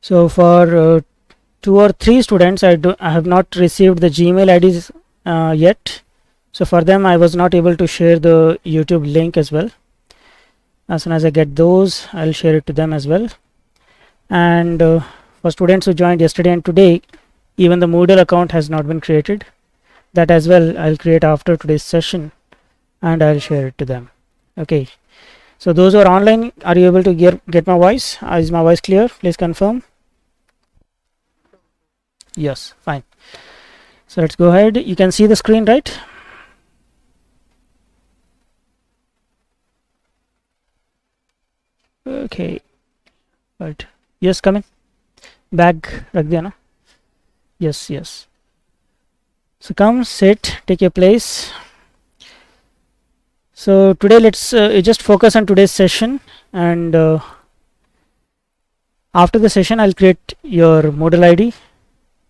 So for 2 or 3 students, I have not received the Gmail IDs yet. So for them, I was not able to share the YouTube link as well. As soon as I get those, I'll share it to them as well. And for students who joined yesterday and today, even the Moodle account has not been created. That as well I'll create after today's session, and I'll share it to them. Okay, so those who are online, are you able to get my voice? Is my voice clear? Please confirm. Yes, fine. So let's go ahead. You can see the screen, right? Okay, right. Yes, come in. Bag रख दिया ना? Yes, yes. So come, sit, take your place. So today let's just focus on today's session, and after the session I'll create your Moodle ID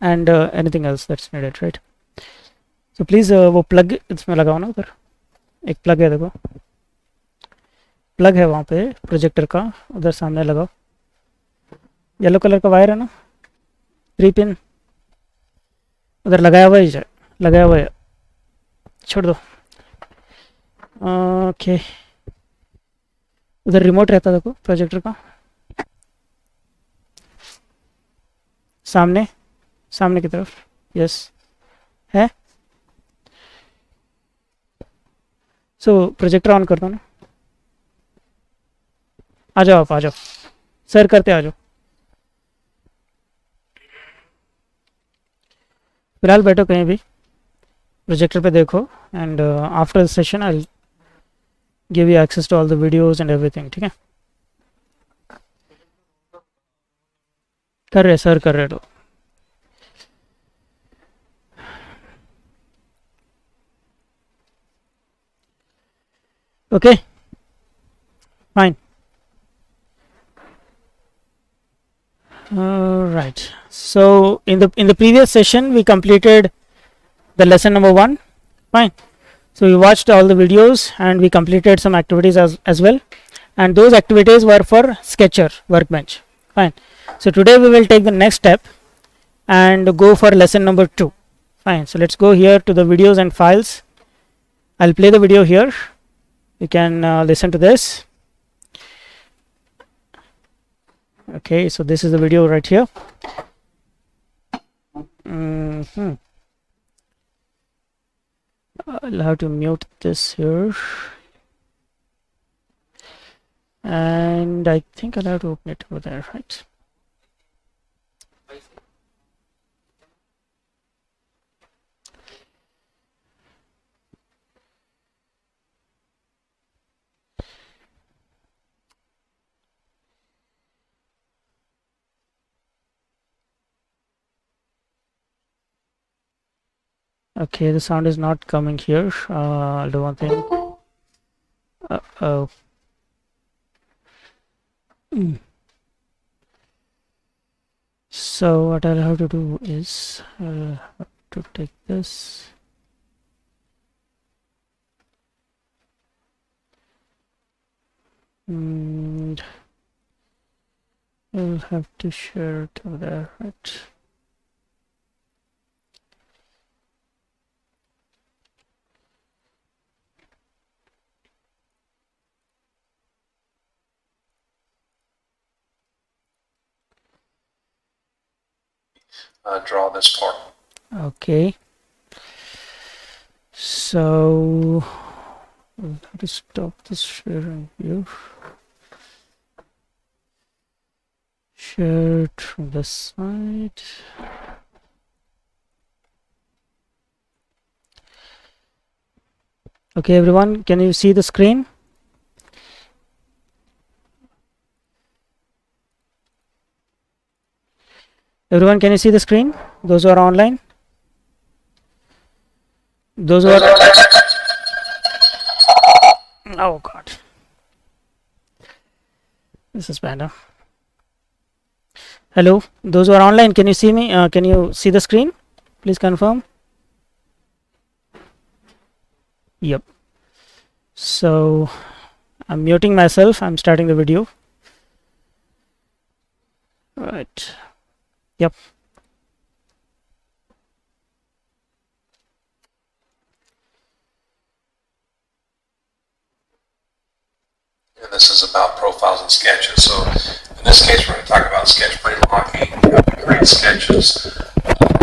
and anything else that's needed, right? So please वो plug इसमें लगाओ ना, उधर एक plug है, देखो plug है वहाँ पे प्रोजेक्टर का, उधर सामने लगाओ. येलो कलर का वायर है ना, 3 पिन उधर लगाया हुआ है, लगाया हुआ है, छोड़ दो. ओके, उधर रिमोट रहता देखो प्रोजेक्टर का, सामने सामने की तरफ. यस है. सो प्रोजेक्टर ऑन कर दो ना. आ जाओ, आप आ जाओ, सर करते आ जाओ. फिलहाल बैठो कहीं भी, प्रोजेक्टर पे देखो, and after the session I give you access to all the videos and everything. ठीक है, कर रहे सर, कर रहे तो. Okay, fine. Right. So in the previous session we completed the lesson number 1. Fine. So we watched all the videos and we completed some activities as well, and those activities were for Sketcher workbench. Fine. So today we will take the next step and go for lesson number 2. Fine. So let's go here to the videos and files. I'll play the video here. You can listen to this. Okay, so this is the video right here. I'll have to mute this here, and I think I'll have to open it over there, right? Okay, the sound is not coming here. I'll do one thing. Oh. So what I'll have to do is I'll have to take this. And I'll have to share it over there, right? Draw this part. Okay, so I'll have to stop this sharing here. Share it from this side. Okay, everyone, can you see the screen? Everyone, can you see the screen? Those who are online? Those who are... Oh God. This is bad, huh? Hello, those who are online, can you see me? Can you see the screen? Please confirm. Yep. So I'm muting myself. I'm starting the video. Right. Yep. And this is about profiles and sketches. So in this case, we're going to talk about sketch plane locking, how to create sketches,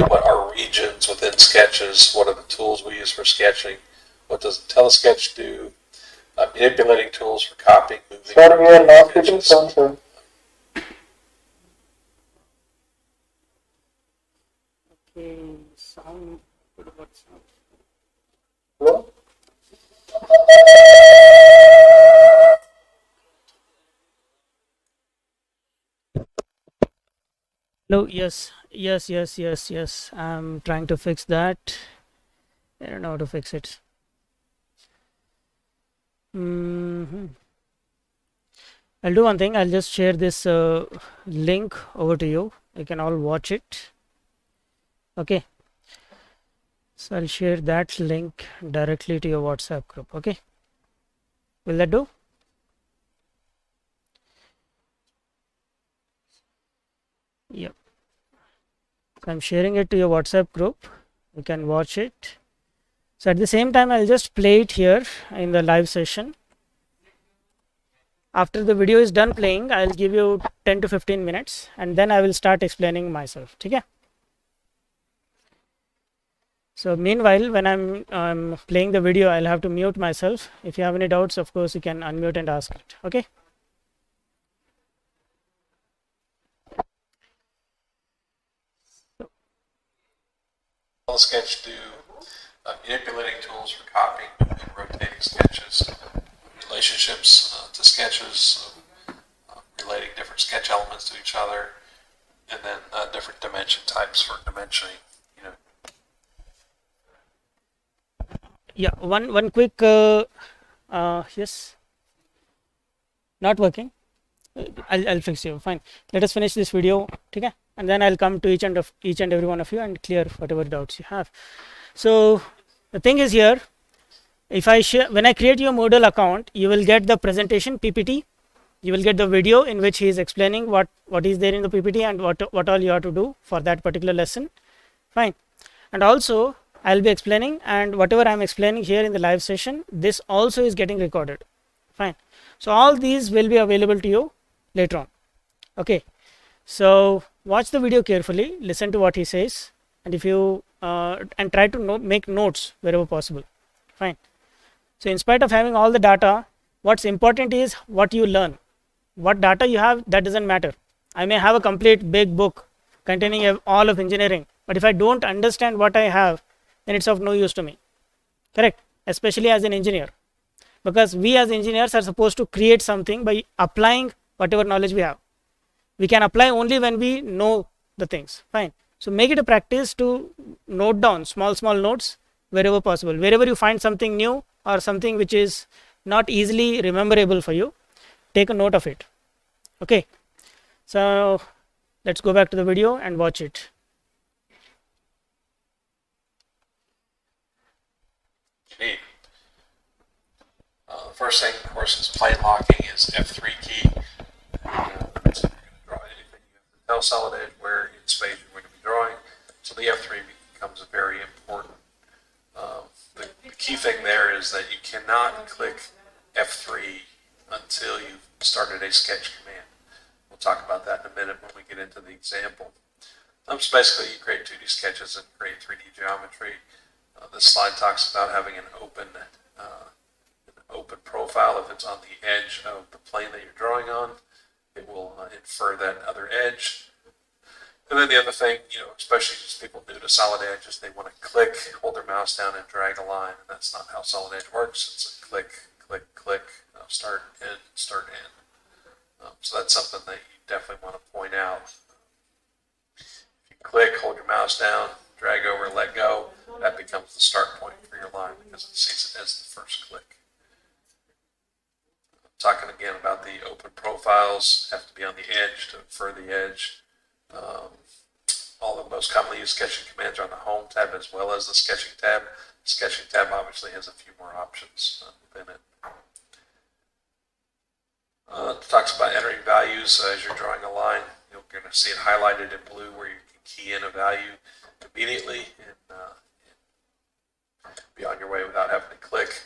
what are regions within sketches, what are the tools we use for sketching, what does telesketch do, manipulating tools for copying, moving. Sir, we are not getting sound, sir. Okay, sound. What sound? Hello? No, yes. I'm trying to fix that. I don't know how to fix it. I'll do one thing. I'll just share this link over to you. You can all watch it. Okay. So I'll share that link directly to your WhatsApp group. Okay. Will that do? Yep. So I'm sharing it to your WhatsApp group. You can watch it. So at the same time, I'll just play it here in the live session. After the video is done playing, I'll give you 10 to 15 minutes and then I will start explaining myself. Okay. So meanwhile, when I'm playing the video, I'll have to mute myself. If you have any doubts, of course, you can unmute and ask it. Okay. Sketch do manipulating tools for copying and rotating sketches, relationships to sketches, relating different sketch elements to each other, and then different dimension types for dimensioning. Yeah, one quick yes, not working. I'll fix you. Fine. Let us finish this video. Okay, and then I'll come to each and every one of you and clear whatever doubts you have. So the thing is here, if I share, when I create your Moodle account, you will get the presentation PPT. You will get the video in which he is explaining what is there in the PPT and what all you have to do for that particular lesson. Fine. And also I'll be explaining, and whatever I'm explaining here in the live session, this also is getting recorded. Fine. So all these will be available to you later on. Okay. So watch the video carefully, listen to what he says, and if you and try to make notes wherever possible. Fine. So in spite of having all the data, what's important is what you learn. What data you have, that doesn't matter. I may have a complete big book containing all of engineering, but if I don't understand what I have, then it's of no use to me. Correct? Especially as an engineer, because we as engineers are supposed to create something by applying whatever knowledge we have. We can apply only when we know the things. Fine. So make it a practice to note down small notes wherever possible. Wherever you find something new or something which is not easily rememberable for you, take a note of it. Okay. So let's go back to the video and watch it. Neat. The first thing, of course, is plane locking is F3 key. So if you're going to draw anything, you have to tell SolidEdge where in space you're going to be drawing. So the F3 becomes very important. The key thing there is that you cannot click F3 until you've started a sketch command. We'll talk about that in a minute when we get into the example. So basically, you create 2D sketches and create 3D geometry. This slide talks about having an open profile. If it's on the edge of the plane that you're drawing on, it will infer that other edge. And then the other thing, especially just people new to SolidEdge, is they want to click, hold their mouse down, and drag a line. And that's not how SolidEdge works. It's a click, click, click, start, end, start, end. So that's something that you definitely want to point out. If you click, hold your mouse down, drag over, let go, that becomes the start point for your line because it sees it as the first click. Talking again about the open profiles, have to be on the edge to infer the edge. All the most commonly used sketching commands are on the Home tab as well as the Sketching tab. The Sketching tab obviously has a few more options within it. It talks about entering values as you're drawing a line. You're going to see it highlighted in blue where you can key in a value immediately and be on your way without having to click.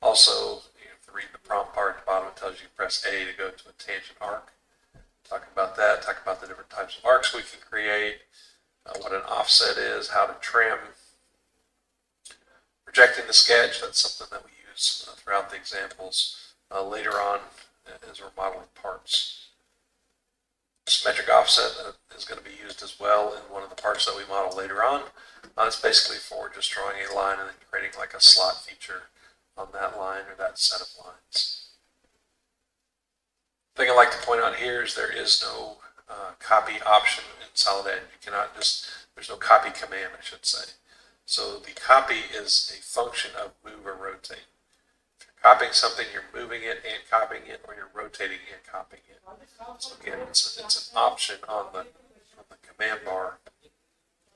Also, if you read the prompt bar at the bottom, it tells you press A to go to a tangent arc. Talk about that, talk about the different types of arcs we can create, what an offset is, how to trim. Projecting the sketch, that's something that we use throughout the examples later on as we're modeling parts. Symmetric offset is going to be used as well in one of the parts that we model later on. It's basically for just drawing a line and then creating like a slot feature on that line or that set of lines. The thing I'd like to point out here is there is no copy option in SolidEdge. You cannot there's no copy command, I should say. So the copy is a function of move or rotate. If you're copying something, you're moving it and copying it, or you're rotating and copying it. So again, it's an option on the command bar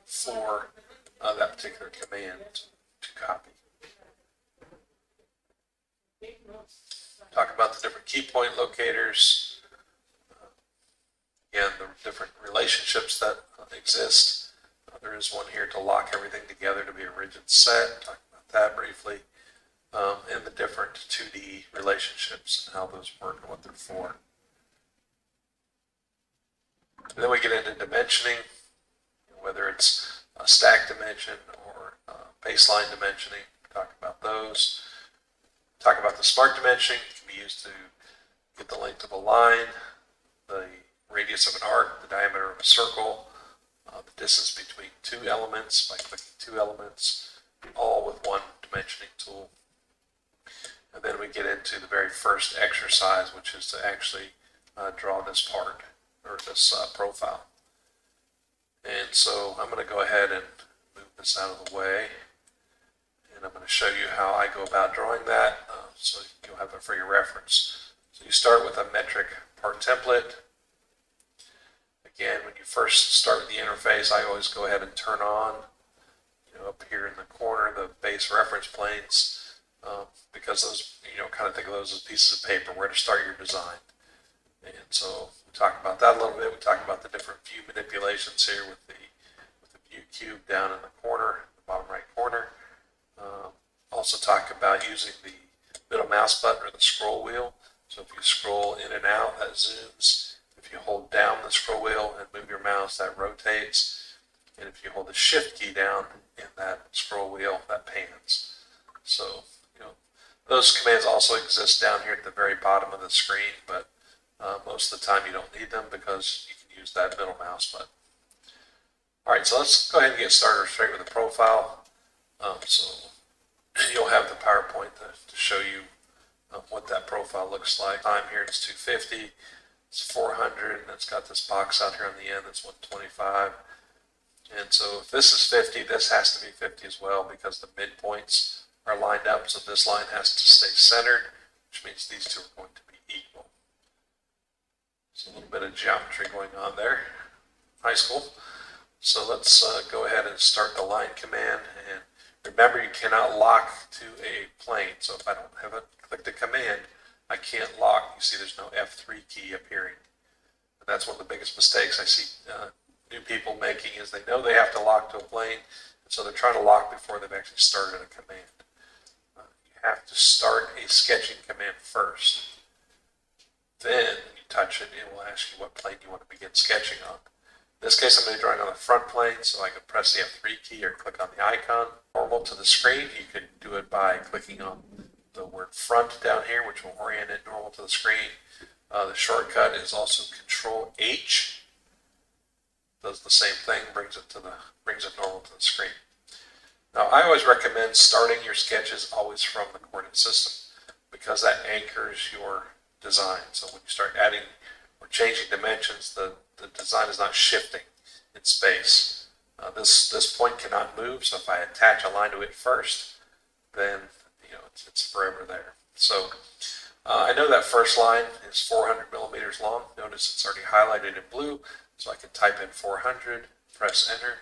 for that particular command to copy. Talk about the different key point locators. Again, the different relationships that exist. There is one here to lock everything together to be a rigid set. Talk about that briefly. And the different 2D relationships and how those work and what they're for. And then we get into dimensioning, whether it's a stack dimension or baseline dimensioning. Talk about those. Talk about the smart dimensioning. It can be used to get the length of a line, the radius of an arc, the diameter of a circle, the distance between two elements by clicking two elements, all with one dimensioning tool. And then we get into the very first exercise, which is to actually draw this part or this profile. And so I'm going to go ahead and move this out of the way. And I'm going to show you how I go about drawing that so you'll have it for your reference. So you start with a metric part template. Again, when you first start the interface, I always go ahead and turn on, up here in the corner, the base reference planes, because those, kind of think of those as pieces of paper where to start your design. And so we talk about that a little bit. We talk about the different view manipulations here with the view cube down in the corner, the bottom right corner. Also talk about using the middle mouse button or the scroll wheel. So if you scroll in and out, that zooms. If you hold down the scroll wheel and move your mouse, that rotates. And if you hold the shift key down in that scroll wheel, that pans. So, those commands also exist down here at the very bottom of the screen, but most of the time you don't need them because you can use that middle mouse button. All right, so let's go ahead and get started straight with the profile. So you'll have the PowerPoint to show you what that profile looks like. Time here is 250. It's 400, and it's got this box out here on the end that's 125. And so if this is 50, this has to be 50 as well because the midpoints are lined up. So this line has to stay centered, which means these two are going to be equal. So a little bit of geometry going on there. High school. So let's go ahead and start the line command. And remember, you cannot lock to a plane. So if I don't have it, click the command, I can't lock. You see there's no F3 key appearing. And that's one of the biggest mistakes I see new people making is they know they have to lock to a plane, and so they're trying to lock before they've actually started a command. You have to start a sketching command first. Then when you touch it, it will ask you what plane you want to begin sketching on. In this case, I'm going to be drawing on the front plane, so I can press the F3 key or click on the icon. Normal to the screen, you can do it by clicking on the word front down here, which will orient it normal to the screen. The shortcut is also Control H. Does the same thing, brings it normal to the screen. Now, I always recommend starting your sketches always from the coordinate system because that anchors your design. So when you start adding or changing dimensions, the design is not shifting in space. This point cannot move, so if I attach a line to it first, then it's forever there. So I know that first line is 400 millimeters long. Notice it's already highlighted in blue, so I can type in 400, press enter,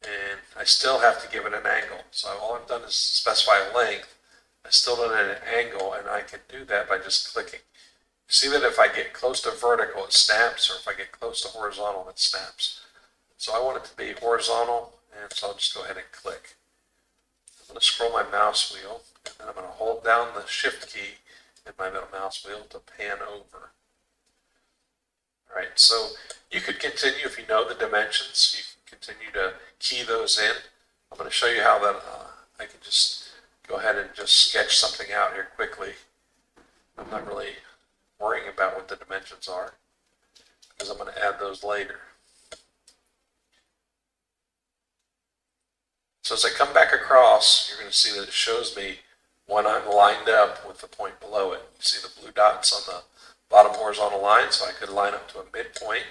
and I still have to give it an angle. So all I've done is specify a length. I still don't have an angle, and I can do that by just clicking. See that if I get close to vertical, it snaps, or if I get close to horizontal, it snaps. So I want it to be horizontal, and so I'll just go ahead and click. I'm going to scroll my mouse wheel, and then I'm going to hold down the shift key in my middle mouse wheel to pan over. All right, so you could continue if you know the dimensions. You can continue to key those in. I'm going to show you how that I can just go ahead and just sketch something out here quickly. I'm not really worrying about what the dimensions are because I'm going to add those later. So as I come back across, you're going to see that it shows me when I'm lined up with the point below it. You see the blue dots on the bottom horizontal line, so I could line up to a midpoint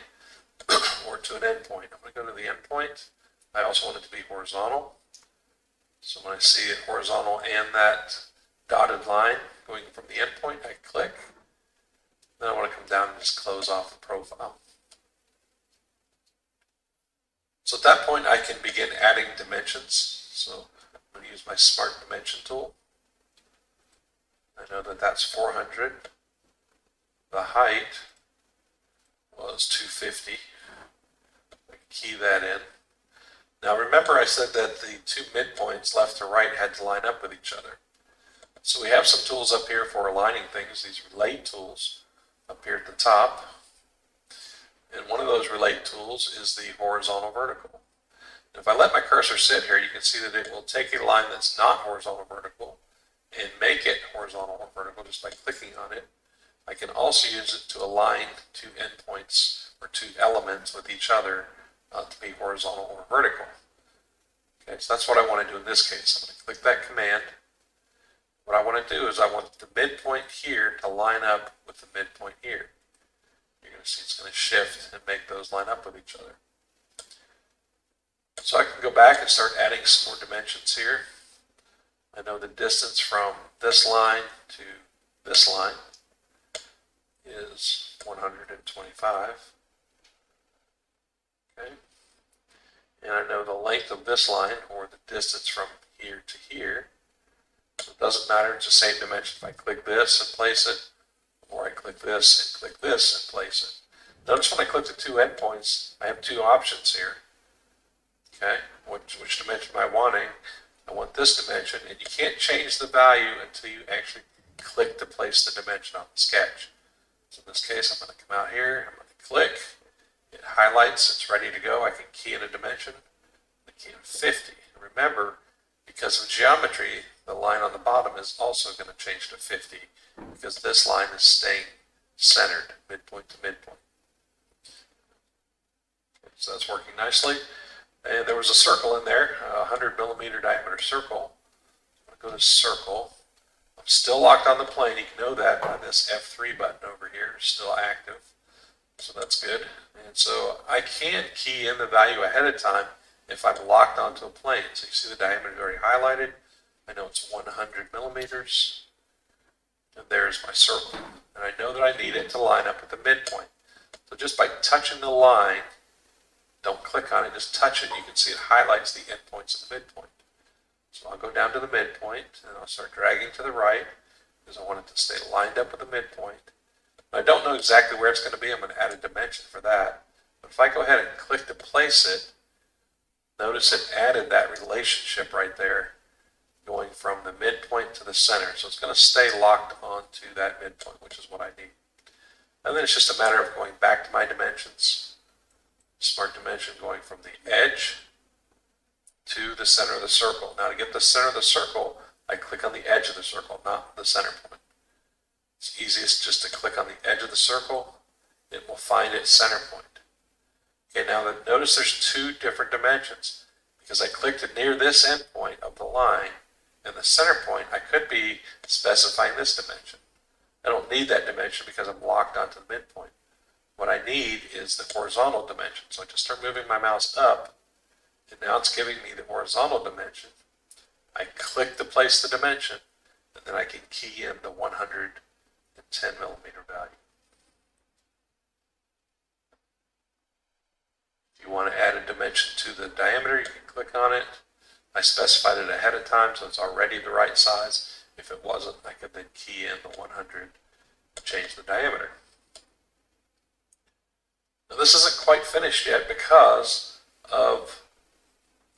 or to an endpoint. I'm going to go to the endpoint. I also want it to be horizontal. So when I see it horizontal and that dotted line going from the endpoint, I click. Then I want to come down and just close off the profile. So at that point, I can begin adding dimensions. So I'm going to use my Smart Dimension tool. I know that that's 400. The height was 250. I can key that in. Now remember I said that the two midpoints, left to right, had to line up with each other. So we have some tools up here for aligning things, these relate tools up here at the top. And one of those relate tools is the horizontal vertical. And if I let my cursor sit here, you can see that it will take a line that's not horizontal vertical and make it horizontal or vertical just by clicking on it. I can also use it to align two endpoints or two elements with each other to be horizontal or vertical. Okay, so that's what I want to do in this case. I'm going to click that command. What I want to do is I want the midpoint here to line up with the midpoint here. You're going to see it's going to shift and make those line up with each other. So I can go back and start adding some more dimensions here. I know the distance from this line to this line is 125. Okay. And I know the length of this line, or the distance from here to here. So it doesn't matter, it's the same dimension if I click this and place it, or I click this and click this and place it. Notice when I click the two endpoints, I have two options here. Okay, which dimension am I wanting? I want this dimension, and you can't change the value until you actually click to place the dimension on the sketch. So in this case, I'm going to come out here, I'm going to click, it highlights, it's ready to go. I can key in a dimension, I key in 50. Remember, because of geometry, the line on the bottom is also going to change to 50 because this line is staying centered, midpoint to midpoint. Okay, so that's working nicely. And there was a circle in there, a 100 millimeter diameter circle. I'm going to go to circle. I'm still locked on the plane. You can know that by this F3 button over here, still active. So that's good. And so I can key in the value ahead of time if I'm locked onto a plane. So you see the diameter is already highlighted. I know it's 100 millimeters. And there's my circle. And I know that I need it to line up with the midpoint. So just by touching the line, don't click on it, just touch it. You can see it highlights the endpoints of the midpoint. So I'll go down to the midpoint and I'll start dragging to the right because I want it to stay lined up with the midpoint. I don't know exactly where it's going to be. I'm going to add a dimension for that. But if I go ahead and click to place it, notice it added that relationship right there going from the midpoint to the center. So it's going to stay locked onto that midpoint, which is what I need. And then it's just a matter of going back to my dimensions. Smart dimension going from the edge to the center of the circle. Now to get the center of the circle, I click on the edge of the circle, not the center point. It's easiest just to click on the edge of the circle. It will find its center point. Okay, now notice there's two different dimensions. Because I clicked it near this end point of the line and the center point, I could be specifying this dimension. I don't need that dimension because I'm locked onto the midpoint. What I need is the horizontal dimension. So I just start moving my mouse up, and now it's giving me the horizontal dimension. I click to place the dimension, and then I can key in the 110 millimeter value. If you want to add a dimension to the diameter, you can click on it. I specified it ahead of time, so it's already the right size. If it wasn't, I could then key in the 110 change the diameter. Now this isn't quite finished yet because of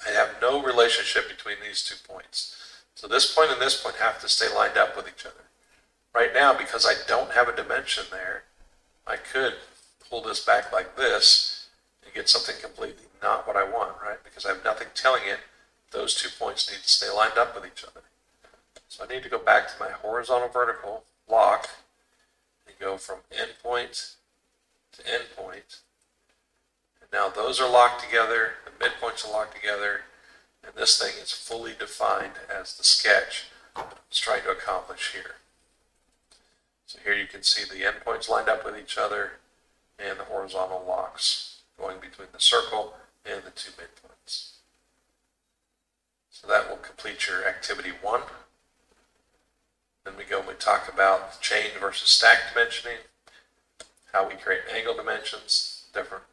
I have no relationship between these 2 points. So this point and this point have to stay lined up with each other. Right now, because I don't have a dimension there, I could pull this back like this and get something completely not what I want, right? Because I have nothing telling it those 2 points need to stay lined up with each other. So I need to go back to my horizontal vertical lock and go from endpoint to endpoint. And now those are locked together, the midpoints are locked together, and this thing is fully defined as the sketch it's trying to accomplish here. So here you can see the endpoints lined up with each other and the horizontal locks going between the circle and the 2 midpoints. So that will complete your activity 1. Then we go and we talk about chain versus stack dimensioning, how we create angle dimensions, different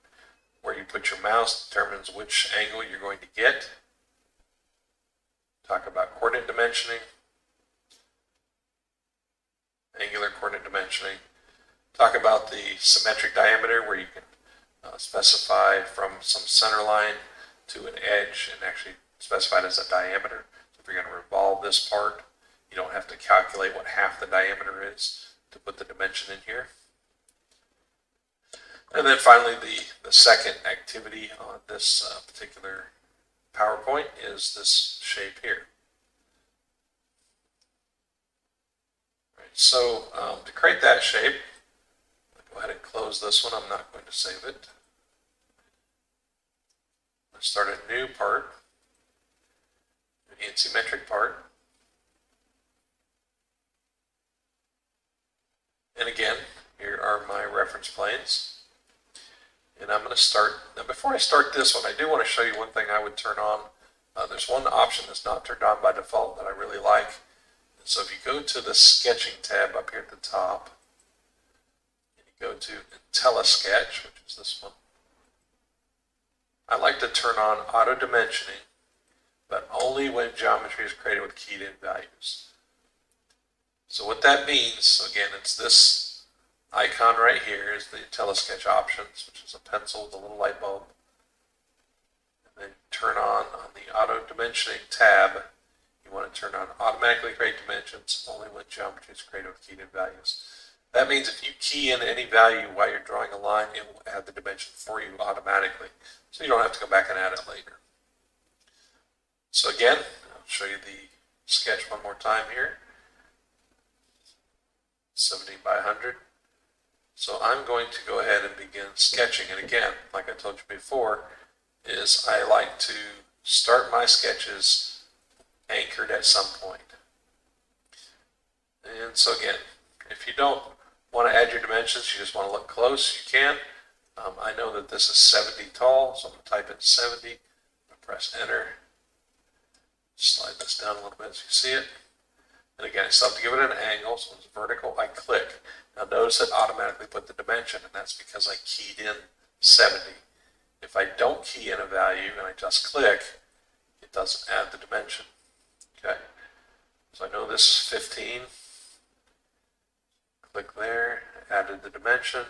where you put your mouse determines which angle you're going to get. Talk about coordinate dimensioning, angular coordinate dimensioning. Talk about the symmetric diameter where you can specify from some center line to an edge and actually specify it as a diameter. So if you're going to revolve this part, you don't have to calculate what half the diameter is to put the dimension in here. And then finally, the second activity on this particular PowerPoint is this shape here. Right, so to create that shape, I'll go ahead and close this one. I'm not going to save it. Let's start a new part, an asymmetric part. And again, here are my reference planes. And I'm going to start, now before I start this one, I do want to show you one thing I would turn on. There's one option that's not turned on by default that I really like. And so if you go to the sketching tab up here at the top, and you go to IntelliSketch, which is this one, I like to turn on auto dimensioning, but only when geometry is created with keyed in values. So what that means, so again, it's this icon right here is the IntelliSketch options, which is a pencil with a little light bulb. And then turn on the auto dimensioning tab. You want to turn on automatically create dimensions only when geometry is created with keyed in values. That means if you key in any value while you're drawing a line, it will add the dimension for you automatically. So you don't have to go back and add it later. So again, I'll show you the sketch one more time here. 70 by 100. So I'm going to go ahead and begin sketching. And again, like I told you before, is I like to start my sketches anchored at some point. And so again, if you don't want to add your dimensions, you just want to look close, you can. I know that this is 70 tall, so I'm going to type in 70. I'm going to press enter. Slide this down a little bit so you see it. And again, I still have to give it an angle, so it's vertical. I click. Now notice it automatically put the dimension, and that's because I keyed in 70. If I don't key in a value and I just click, it doesn't add the dimension. Okay, so I know this is 15. Click there, added the dimension.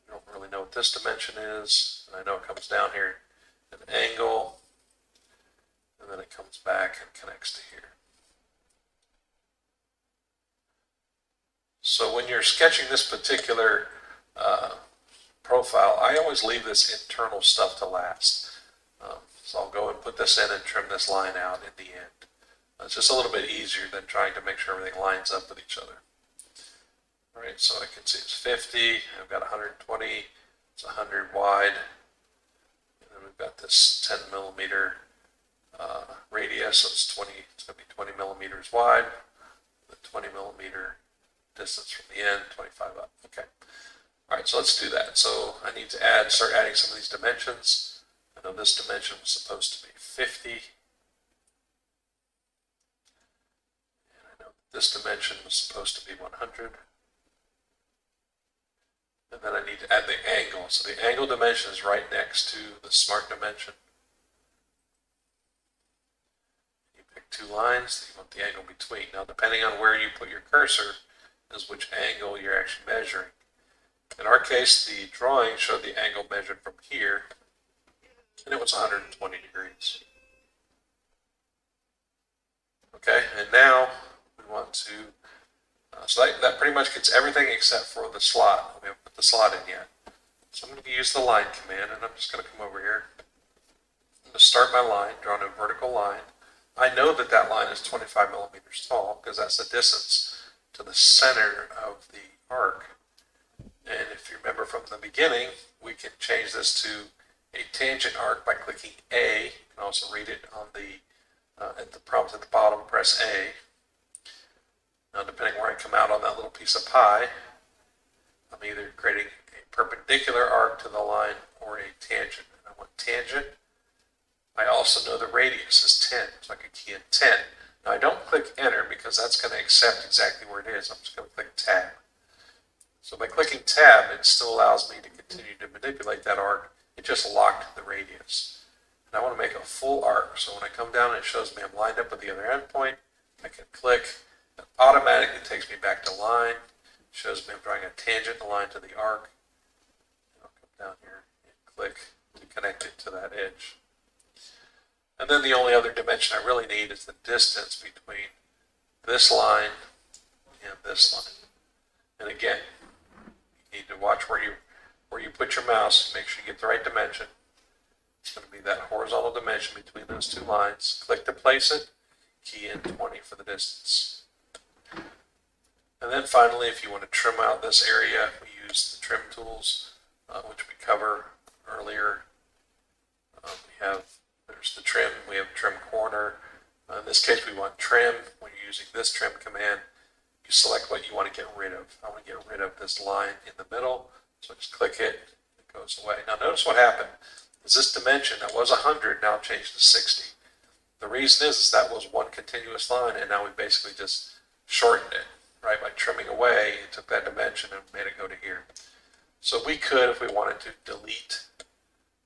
I don't really know what this dimension is, and I know it comes down here, an angle, and then it comes back and connects to here. So when you're sketching this particular profile, I always leave this internal stuff to last. So I'll go and put this in and trim this line out in the end. It's just a little bit easier than trying to make sure everything lines up with each other. All right, so I can see it's 50, I've got 120, it's 100 wide, and then we've got this 10 millimeter radius, so it's going to be 20 millimeters wide, the 20 millimeter distance from the end, 25 up. Okay. All right, so let's do that. So I need to start adding some of these dimensions. I know this dimension was supposed to be 50. And I know this dimension was supposed to be 100. And then I need to add the angle. So the angle dimension is right next to the smart dimension. You pick two lines that you want the angle between. Now, depending on where you put your cursor, is which angle you're actually measuring. In our case, the drawing showed the angle measured from here, and it was 120 degrees. Okay, and now we want to, so that pretty much gets everything except for the slot. We haven't put the slot in yet. So I'm going to use the line command, and I'm just going to come over here. I'm going to start my line, drawing a vertical line. I know that that line is 25 millimeters tall because that's the distance to the center of the arc. And if you remember from the beginning, we can change this to a tangent arc by clicking A. You can also read it on the at the prompt at the bottom, press A. Now, depending where I come out on that little piece of pie, I'm either creating a perpendicular arc to the line or a tangent. And I want tangent. I also know the radius is 10, so I can key in 10. Now, I don't click enter because that's going to accept exactly where it is. I'm just going to click tab. So by clicking tab, it still allows me to continue to manipulate that arc. It just locked the radius. And I want to make a full arc. So when I come down and it shows me I'm lined up with the other endpoint, I can click. It automatically takes me back to line. It shows me I'm drawing a tangent line to the arc. And I'll come down here and click to connect it to that edge. And then the only other dimension I really need is the distance between this line and this line. And again, you need to watch where you put your mouse. Make sure you get the right dimension. It's going to be that horizontal dimension between those two lines. Click to place it. Key in 20 for the distance. And then finally, if you want to trim out this area, we use the trim tools, which we cover earlier. There's the trim. We have trim corner. In this case, we want trim. When you're using this trim command, you select what you want to get rid of. I want to get rid of this line in the middle, so just click it. It goes away. Now notice what happened. Is this dimension that was 100 now changed to 60. The reason is that was one continuous line, and now we basically just shortened it, right? By trimming away, it took that dimension and made it go to here. So we could, if we wanted to, delete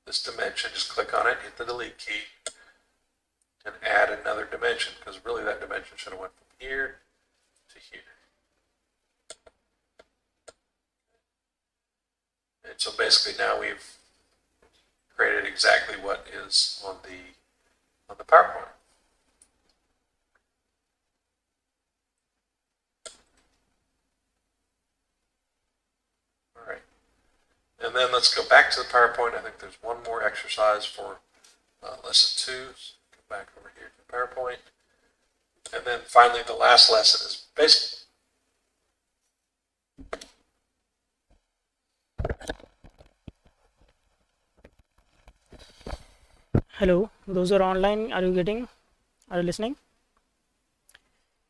this dimension, just click on it, hit the delete key, and add another dimension, because really that dimension should have went from here to here. And so basically now we've created exactly what is on the PowerPoint. All right. And then let's go back to the PowerPoint. I think there's one more exercise for lesson 2. So go back over here to the PowerPoint. And then finally, the last lesson is basically Hello, those who are online, are you listening?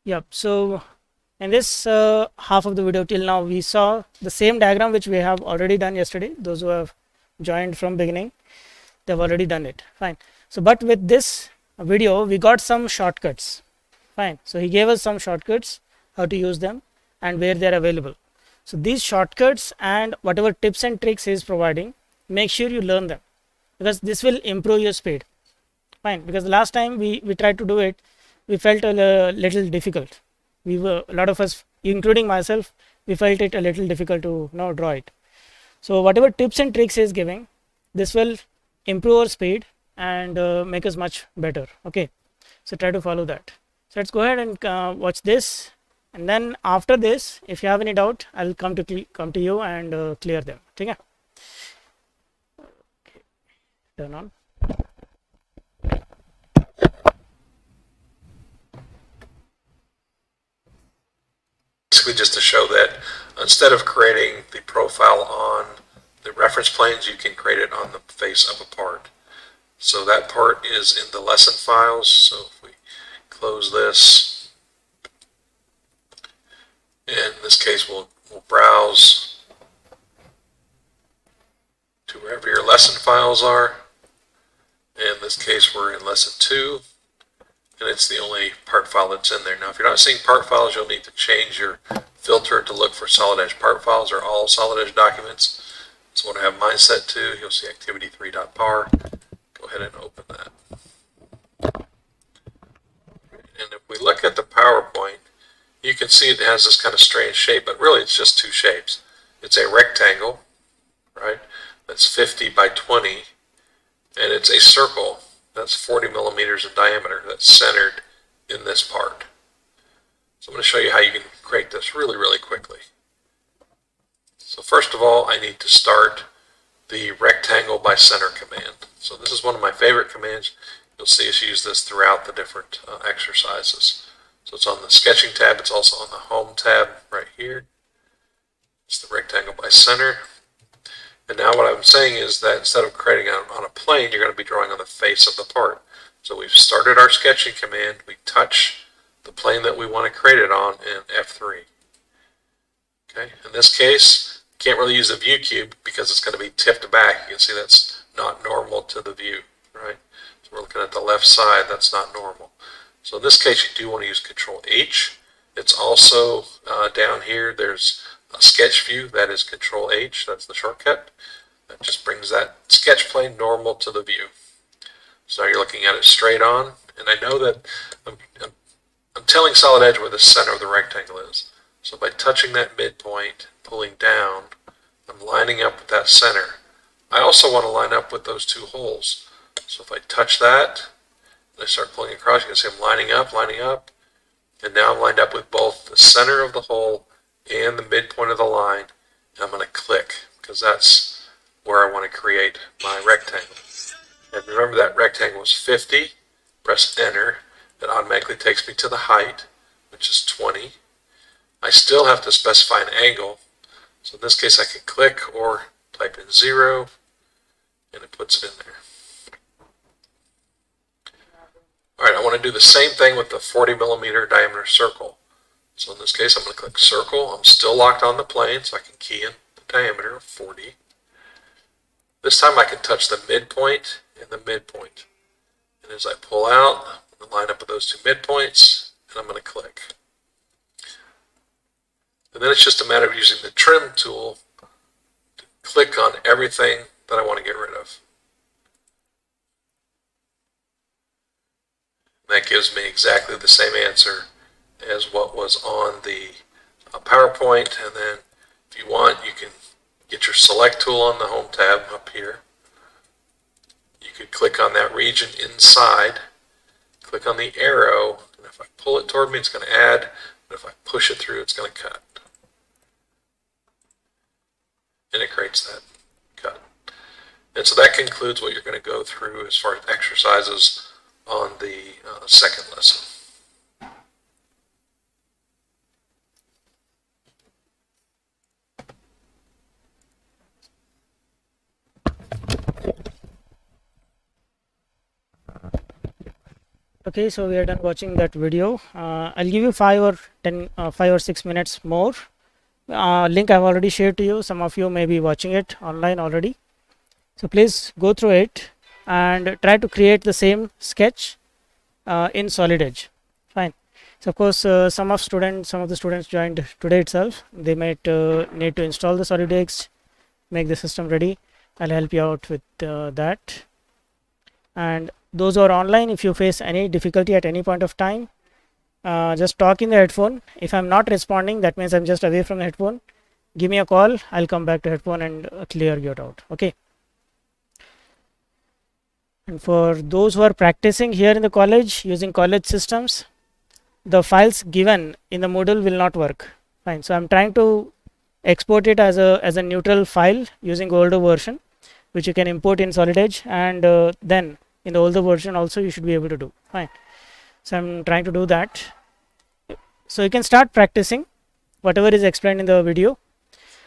Yep. So in this half of the video till now, we saw the same diagram which we have already done yesterday. Those who have joined from beginning, they've already done it. Fine. So but with this video, we got some shortcuts. Fine. So he gave us some shortcuts, how to use them and where they're available. So these shortcuts and whatever tips and tricks he is providing, make sure you learn them, because this will improve your speed. Fine. Because the last time we tried to do it, we felt a little difficult. A lot of us, including myself, we felt it a little difficult to draw it. So whatever tips and tricks he is giving, this will improve our speed and make us much better. Okay. So try to follow that. So let's go ahead and watch this. And then after this, if you have any doubt, I'll come to you and clear them. Okay. Turn on. Basically just to show that instead of creating the profile on the reference planes, you can create it on the face of a part. So that part is in the lesson files. So if we close this, in this case we'll browse to wherever your lesson files are. In this case we're in lesson 2, and it's the only part file that's in there. Now if you're not seeing part files, you'll need to change your filter to look for SolidEdge part files or all SolidEdge documents. So what I have mine set to, you'll see activity3.par. Go ahead and open that. And if we look at the PowerPoint, you can can see it has this kind of strange shape, but really it's just two shapes. It's a rectangle, right? That's 50 by 20, and it's a circle that's 40 millimeters in diameter that's centered in this part. So I'm going to show you how you can create this really, really quickly. So first of all, I need to start the rectangle by center command. So this is one of my favorite commands. You'll see us use this throughout the different exercises. So it's on the sketching tab. It's also on the home tab right here. It's the rectangle by center. And now what I'm saying is that instead of creating on a plane, you're going to be drawing on the face of the part. So we've started our sketching command. We touch the plane that we want to create it on in F3. Okay. In this case, you can't really use the view cube because it's going to be tipped back. You can see that's not normal to the view, right? So we're looking at the left side. That's not normal. So in this case, you do want to use Control H. It's also down here. There's a sketch view. That is Control H. That's the shortcut. That just brings that sketch plane normal to the view. So now you're looking at it straight on. And I know that I'm telling SolidEdge where the center of the rectangle is. So by touching that midpoint, pulling down, I'm lining up with that center. I also want to line up with those two holes. So if I touch that, and I start pulling across, you can see I'm lining up, and now I'm lined up with both the center of the hole and the midpoint of the line, and I'm going to click, because that's where I want to create my rectangle. And remember that rectangle is 50, press enter, it automatically takes me to the height, which is 20. I still have to specify an angle, so in this case I can click or type in 0, and it puts it in there. Alright, I want to do the same thing with the 40 millimeter diameter circle. So in this case I'm going to click circle. I'm still locked on the plane, so I can key in the diameter of 40. This time I can touch the midpoint and the midpoint. And as I pull out, I'm going to line up with those two midpoints, and I'm going to click. And then it's just a matter of using the trim tool to click on everything that I want to get rid of. And that gives me exactly the same answer as what was on the PowerPoint. And then if you want, you can get your select tool on the home tab up here. You could click on that region inside, click on the arrow, and if I pull it toward me, it's going to add, but if I push it through, it's going to cut. And it creates that cut. And so that concludes what you're going to go through as far as exercises on the second lesson. Okay, so we are done watching that video. I'll give you 5 or 6 minutes more. Link I've already shared to you. Some of you may be watching it online already. So please go through it and try to create the same sketch in SolidEdge. Fine. So of course, some of the students joined today itself. They might need to install the SolidEdge, make the system ready. I'll help you out with that. And those who are online, if you face any difficulty at any point of time, just talk in the headphone. If I'm not responding, that means I'm just away from the headphone. Give me a call. I'll come back to headphone and clear you out. Okay. And for those who are practicing here in the college using college systems, the files given in the Moodle will not work. Fine. So I'm trying to export it as a neutral file using older version, which you can import in SolidEdge, and then in the older version also you should be able to do. Fine. So I'm trying to do that. So you can start practicing whatever is explained in the video.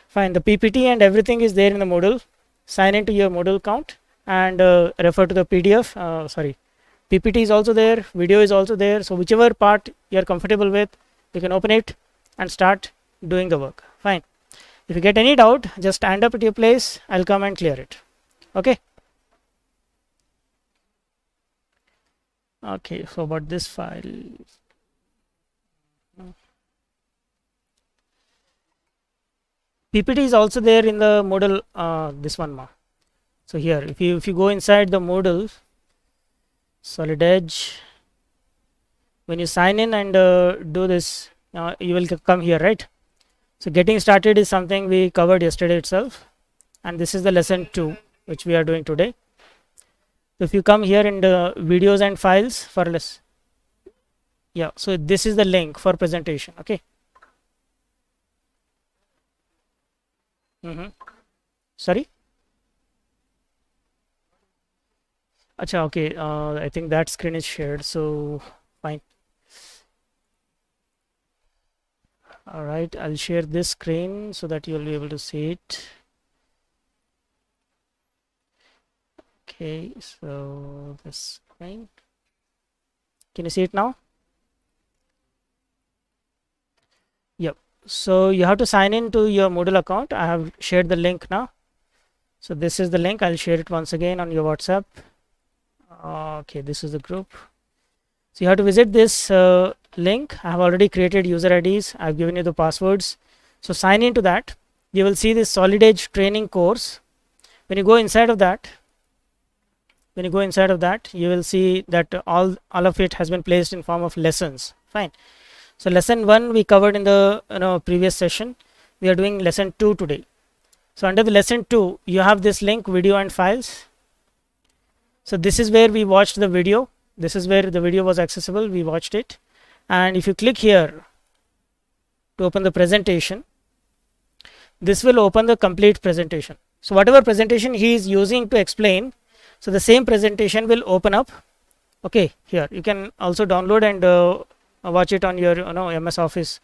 Fine. The PPT and everything is there in the Moodle. Sign into your Moodle account and refer to the PDF. PPT is also there, video is also there. So whichever part you are comfortable with, you can open it and start doing the work. Fine. If you get any doubt, just stand up at your place. I'll come and clear it. Okay. Okay, so about this file, PPT is also there in the Moodle. This one, so here, if you go inside the Moodle, SolidEdge, when you sign in and do this you will come here, right? So getting started is something we covered yesterday itself, and this is the lesson 2 which we are doing today. So if you come here in the videos and files for less, yeah, so this is the link for presentation. Okay. Sorry. Acha, okay, I think that screen is shared, so fine. All right, I'll share this screen so that you'll be able to see it. Okay, so this screen, can you see it now? Yep. So you have to sign in to your Moodle account. I have shared the link now. So this is the link. I'll share it once again on your WhatsApp. Okay, this is the group. So you have to visit this link. I have already created user IDs. I've given you the passwords. So sign into that. You will see this SolidEdge training course. When you go inside of that, you will see that all of it has been placed in form of lessons. Fine. So lesson 1 we covered in the previous session. We are doing lesson 2 today. So under the lesson 2, you have this link, video and files. So this is where we watched the video. This is where the video was accessible. We watched it. And if you click here to open the presentation, this will open the complete presentation. So whatever presentation he is using to explain, so the same presentation will open up. Okay, here you can also download and watch it on your MS Office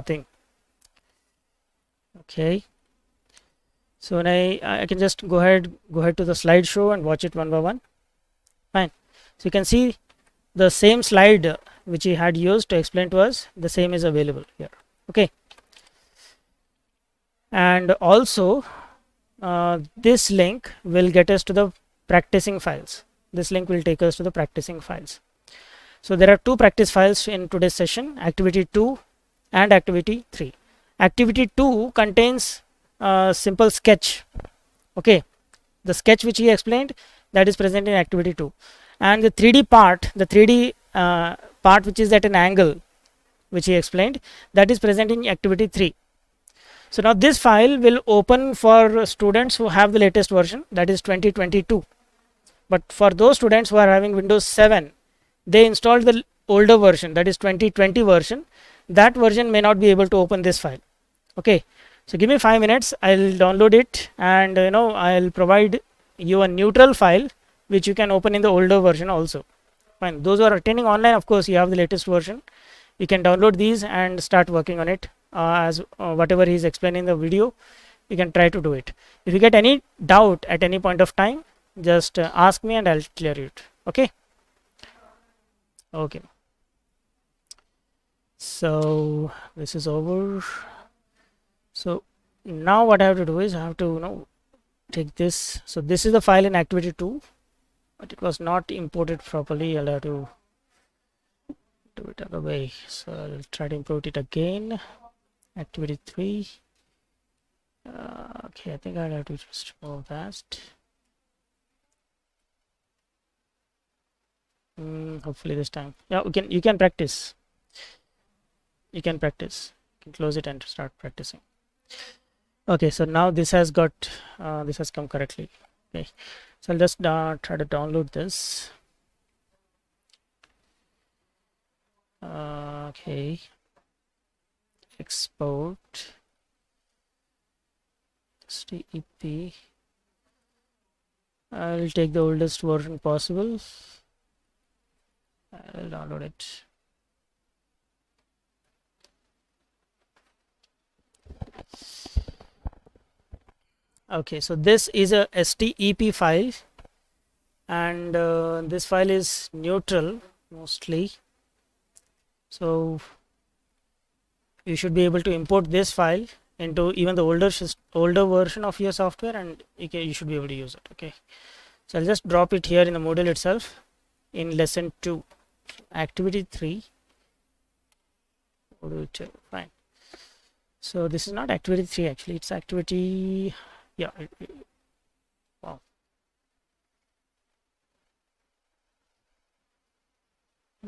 thing. Okay. So when I can just go ahead to the slideshow and watch it one by one. Fine. So you can see the same slide which he had used to explain to us, the same is available here. Okay. And also this link will get us to the practicing files. This link will take us to the practicing files. So there are 2 practice files in today's session, activity 2 and activity 3. Activity 2 contains a simple sketch. Okay, the sketch which he explained, that is present in activity 2, and the 3D part, part which is at an angle which he explained, that is present in activity 3. So now this file will open for students who have the latest version, that is 2022. But for those students who are having Windows 7, they installed the older version, that is 2020 version. That version may not be able to open this file. Okay, so give me 5 minutes, I'll download it, and I'll provide you a neutral file which you can open in the older version also. Fine. Those who are attending online, of course you have the latest version. You can download these and start working on it as whatever he is explaining in the video. You can try to do it. If you get any doubt at any point of time, just ask me and I'll clear it. Okay. Okay. So this is over. So now what I have to do is I have to take this. So this is the file in activity 2, but it was not imported properly. I'll have to do it other way. So I'll try to import it again. Activity 3. Okay, I think I'll have to just move that. Hopefully this time. Yeah, you can practice. You can close it and start practicing. Okay, so now this has got this has come correctly. Okay, so I'll just try to download this. Okay, export STEP. I'll take the oldest version possible. I'll download it. Okay, so this is a STEP file, and this file is neutral mostly, so you should be able to import this file into even the older version of your software, and you should be able to use it. Okay, so I'll just drop it here in the Moodle itself in lesson 2, activity 3, Moodle 2. Fine. So this is not activity 3 actually, it's activity, yeah, wow.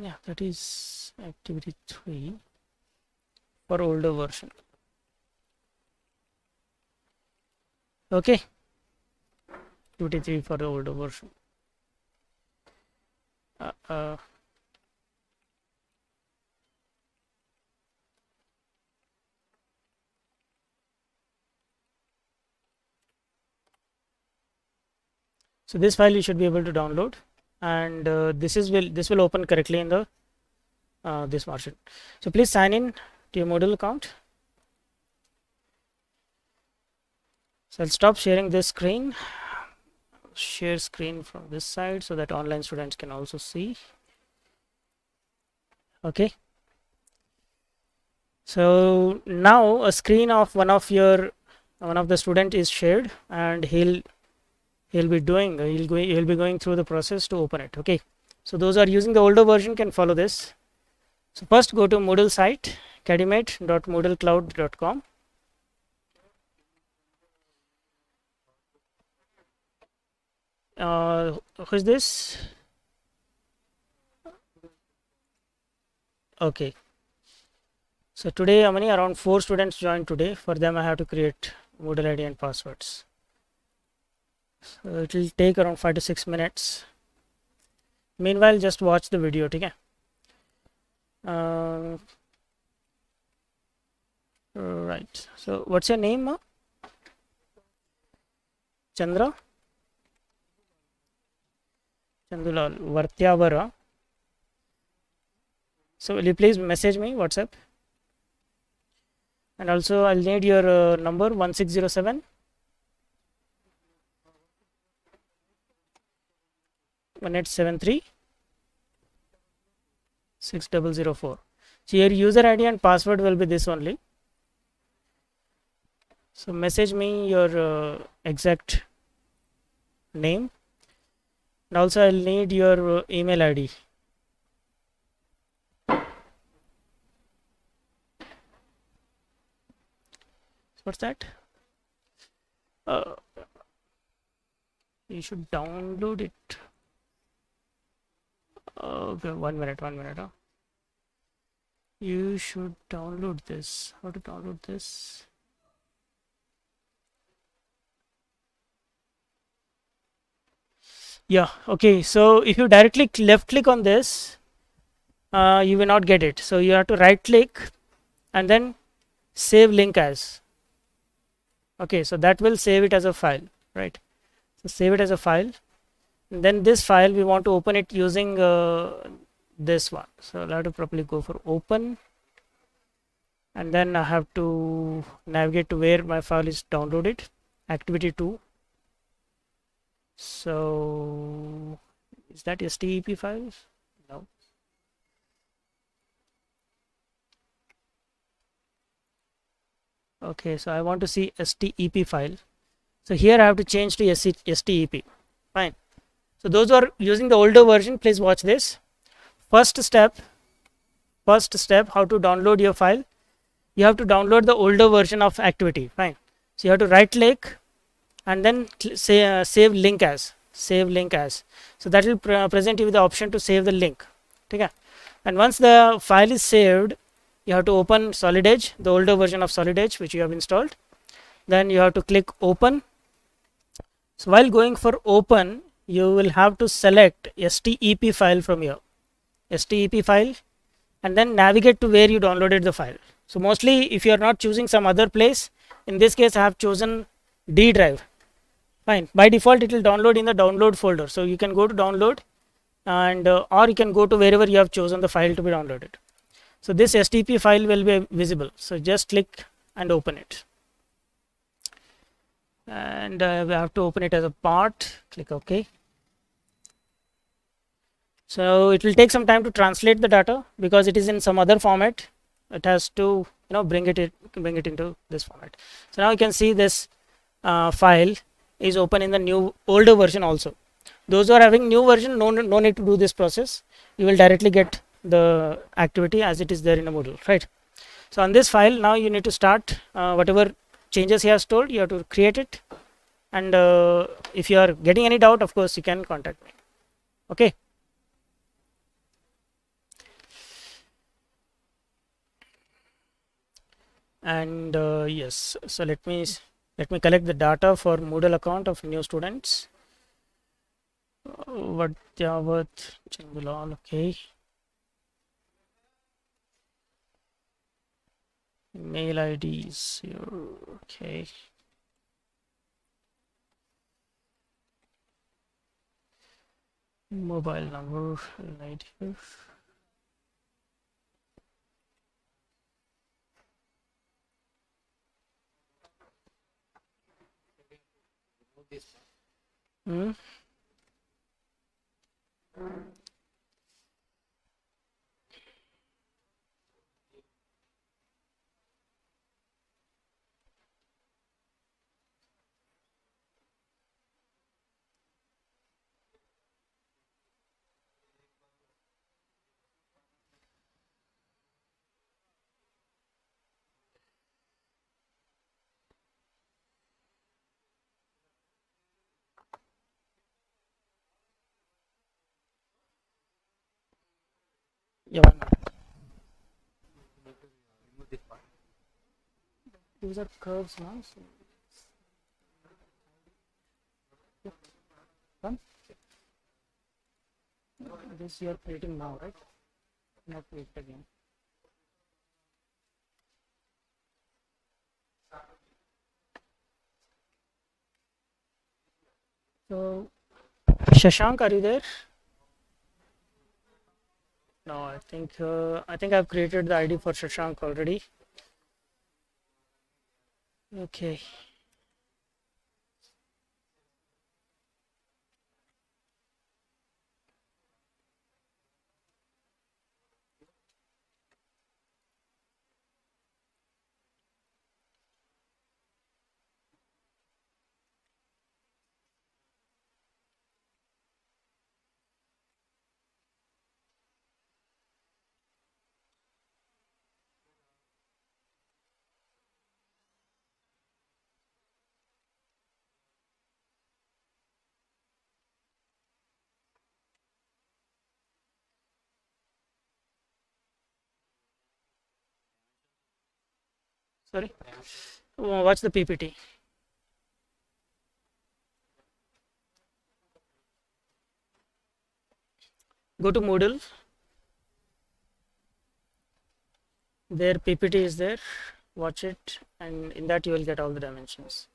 Yeah, that is activity 3. for older version. Okay, 23 for the older version. So this file you should be able to download, and this will open correctly in the this version. So please sign in to your Moodle account. So I'll stop sharing this screen. Share screen from this side so that online students can also see. Okay. So now a screen of one of the student is shared, and he'll be going through the process to open it. Okay. So those are using the older version can follow this. So first go to Moodle site academate.moodlecloud.com. Who's this? Okay. So today around 4 students joined today. For them I have to create Moodle ID and passwords. So it will take around 5 to 6 minutes. Meanwhile, just watch the video. Okay. Right. So what's your name, ma? Chandra? Chandulal Vartyavara. So will you please message me WhatsApp? And also I'll need your number 1607 1873 6004. So your user ID and password will be this only. So message me your exact name, and also I'll need your email ID. What's that? You should download it. Okay, one minute. You should download this. How to download this? Yeah, okay. So if you directly left click on this, you will not get it. So you have to right click and then save link as. Okay, so that will save it as a file, right? So save it as a file. And then this file we want to open it using this one. So I'll have to properly go for open, and then I have to navigate to where my file is downloaded, activity 2. So is that STEP file? No. Okay, so I want to see STEP file. So here I have to change to STEP. Fine. So those who are using the older version, please watch this. First step, how to download your file. You have to download the older version of activity. Fine. So you have to right click and then say save link as. So that will present you with the option to save the link. Okay. And once the file is saved, you have to open SolidEdge, the older version of SolidEdge which you have installed. Then you have to click open. So while going for open, you will have to select STEP file from here, STEP file, and then navigate to where you downloaded the file. So mostly if you are not choosing some other place, in this case I have chosen D drive. Fine. By default it will download in the download folder. So you can go to download, and or you can go to wherever you have chosen the file to be downloaded. So this STP file will be visible. So just click and open it. And we have to open it as a part. Click OK. So it will take some time to translate the data because it is in some other format. It has to bring it into this format. So now you can see this file is open in the older version also. Those who are having new version, no need to do this process. You will directly get the activity as it is there in the Moodle, right? So on this file now you need to start whatever changes he has told, you have to create it. And if you are getting any doubt, of course you can contact me. Okay. And yes, so let me collect the data for Moodle account of new students. Vadyavat Chandulal, okay. Mail IDs here, okay. Mobile number right here. Hmm? Yeah, why not? These are curves now. So come. This you are creating now, right? Not wait again. So Shashank, are you there? No, I think I've created the ID for Shashank already. Okay. Sorry. Watch the PPT. Go to Moodle. There PPT is there. Watch it, and in that you will get all the dimensions.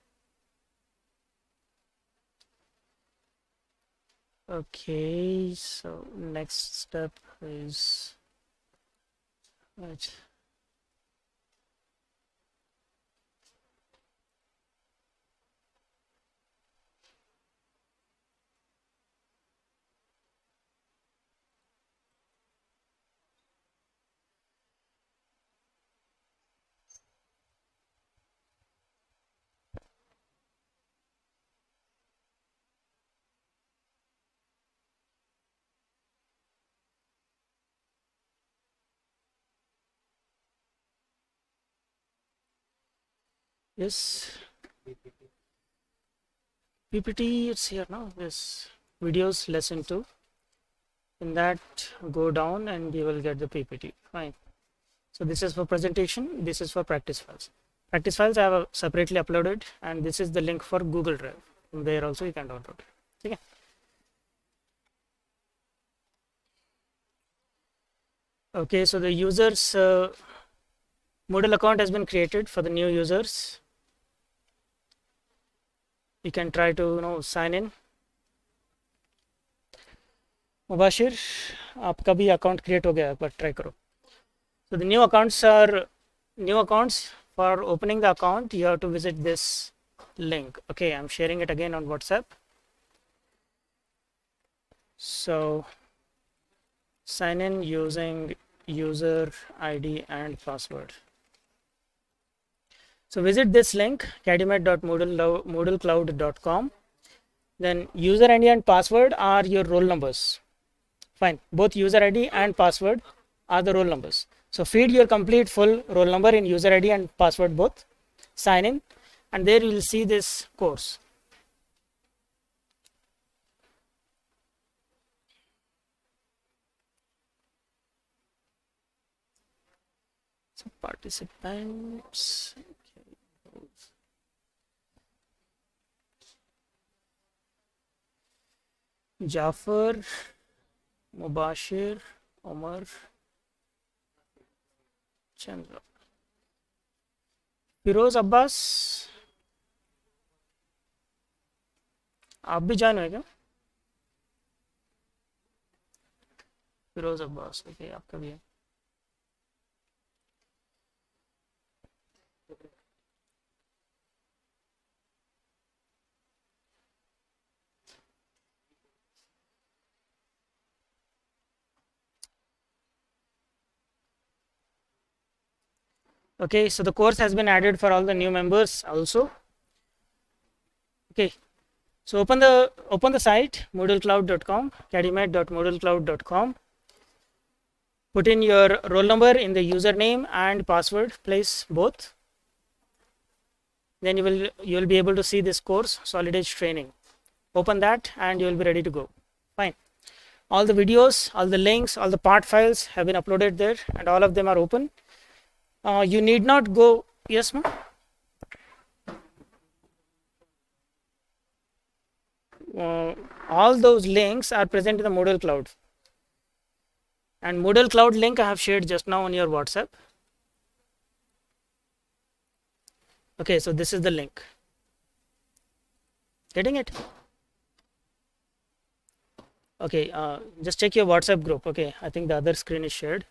Okay, so next step is right. Yes, PPT, it's here now. This videos lesson 2. In that, go down and you will get the PPT. Fine. So this is for presentation. This is for practice files. Practice files I have separately uploaded, and this is the link for Google Drive. From there also you can download it. Okay. Okay. So the users Moodle account has been created for the new users. You can try to sign in. Mubashir आपका भी account create हो गया एक बार try करो. So the new accounts for opening the account you have to visit this link. Okay, I'm sharing it again on WhatsApp. So sign in using user ID and password. So visit this link academy.moodlecloud.com. Then user ID and password are your roll numbers. Fine, both user ID and password are the roll numbers. So feed your complete full roll number in user ID and password both. Sign in, and there you will see this course. So participants. Okay. Jafar, Mubashir, Omar, Chandra, Firoz Abbas, आप भी join हुए क्या? Firoz Abbas, okay, आपका भी है. Okay, so the course has been added for all the new members also. Okay, so open the site moodlecloud.com, academate.moodlecloud.com. Put in your roll number in the username and password, place both. Then you will be able to see this course, SolidEdge training. Open that and you will be ready to go. Fine. All the videos, all the links, all the part files have been uploaded there, and all of them are open. You need not go. Yes, ma'am. All those links are present in the Moodle Cloud. And Moodle Cloud link I have shared just now on your WhatsApp. Okay, so this is the link. Getting it? Okay, just check your WhatsApp group. Okay, I think the other screen is shared.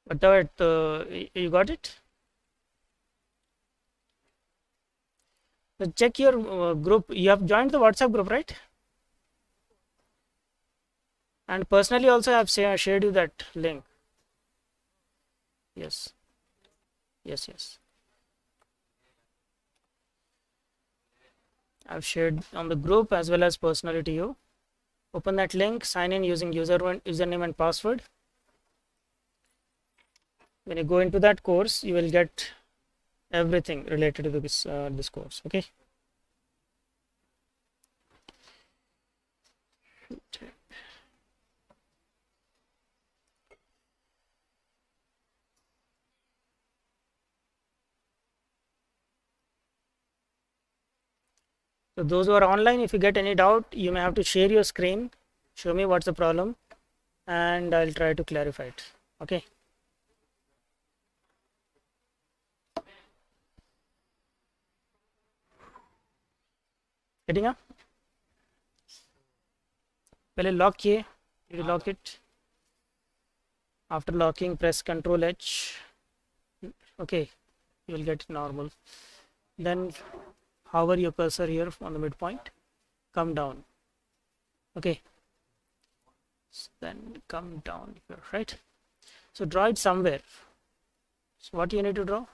But you got it? So check your group. You have joined the WhatsApp group, right? And personally also I have shared you that link. Yes. Yes, yes. I've shared on the group as well as personally to you. Open that link, sign in using username and password. When you go into that course, you will get everything related to this course. Okay. So those who are online, if you get any doubt, you may have to share your screen, show me what's the problem, and I'll try to clarify it. Okay. Getting up? पहले lock किए, you lock it. After locking, press Ctrl H. Okay, you will get normal. Then hover your cursor here on the midpoint, come down. Okay, so then come down here, right? So draw it somewhere. So what you need to draw?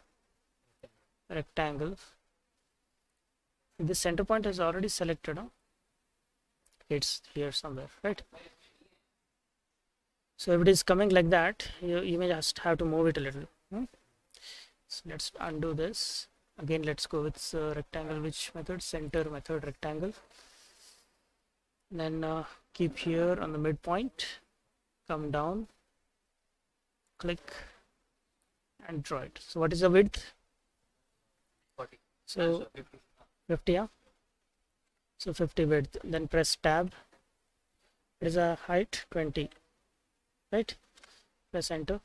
Rectangle. This center point is already selected. Huh? It's here somewhere, right? So if it is coming like that, you may just have to move it a little. So let's undo this. Again, let's go with rectangle. Which method? Center method, rectangle. Then keep here on the midpoint, come down, click and draw it. So what is the width? 40. So 50, yeah. So 50 width. Then press tab. It is a height 20, right? Press enter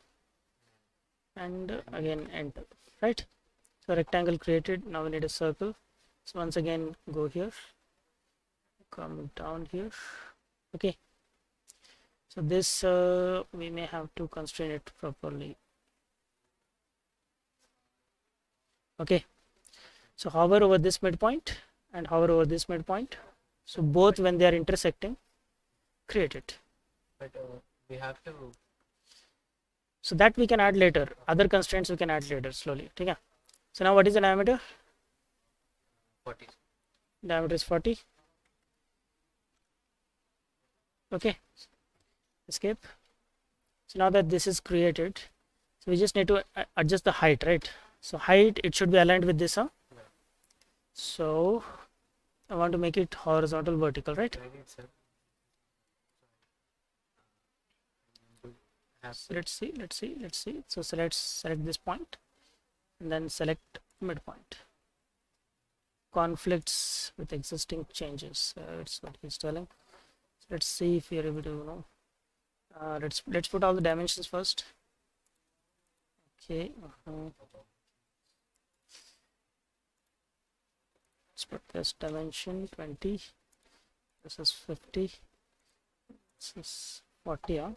and again enter, right? So rectangle created. Now we need a circle. So once again go here, come down here. Okay, so this we may have to constrain it properly. Okay, so hover over this midpoint and hover over this midpoint. So both, when they are intersecting, create it. But we have to. So that we can add later. Other constraints we can add later slowly. Okay. So now what is the diameter? 40. Diameter is 40. Okay. Escape. So now that this is created, so we just need to adjust the height, right? So height, it should be aligned with this, huh? So I want to make it horizontal, vertical, right? So let's see. So select this point and then select midpoint. Conflicts with existing changes. It's what he's telling. So let's see if we are able to, let's put all the dimensions first. Okay. Let's put this dimension 20. This is 50. This is 40. Huh?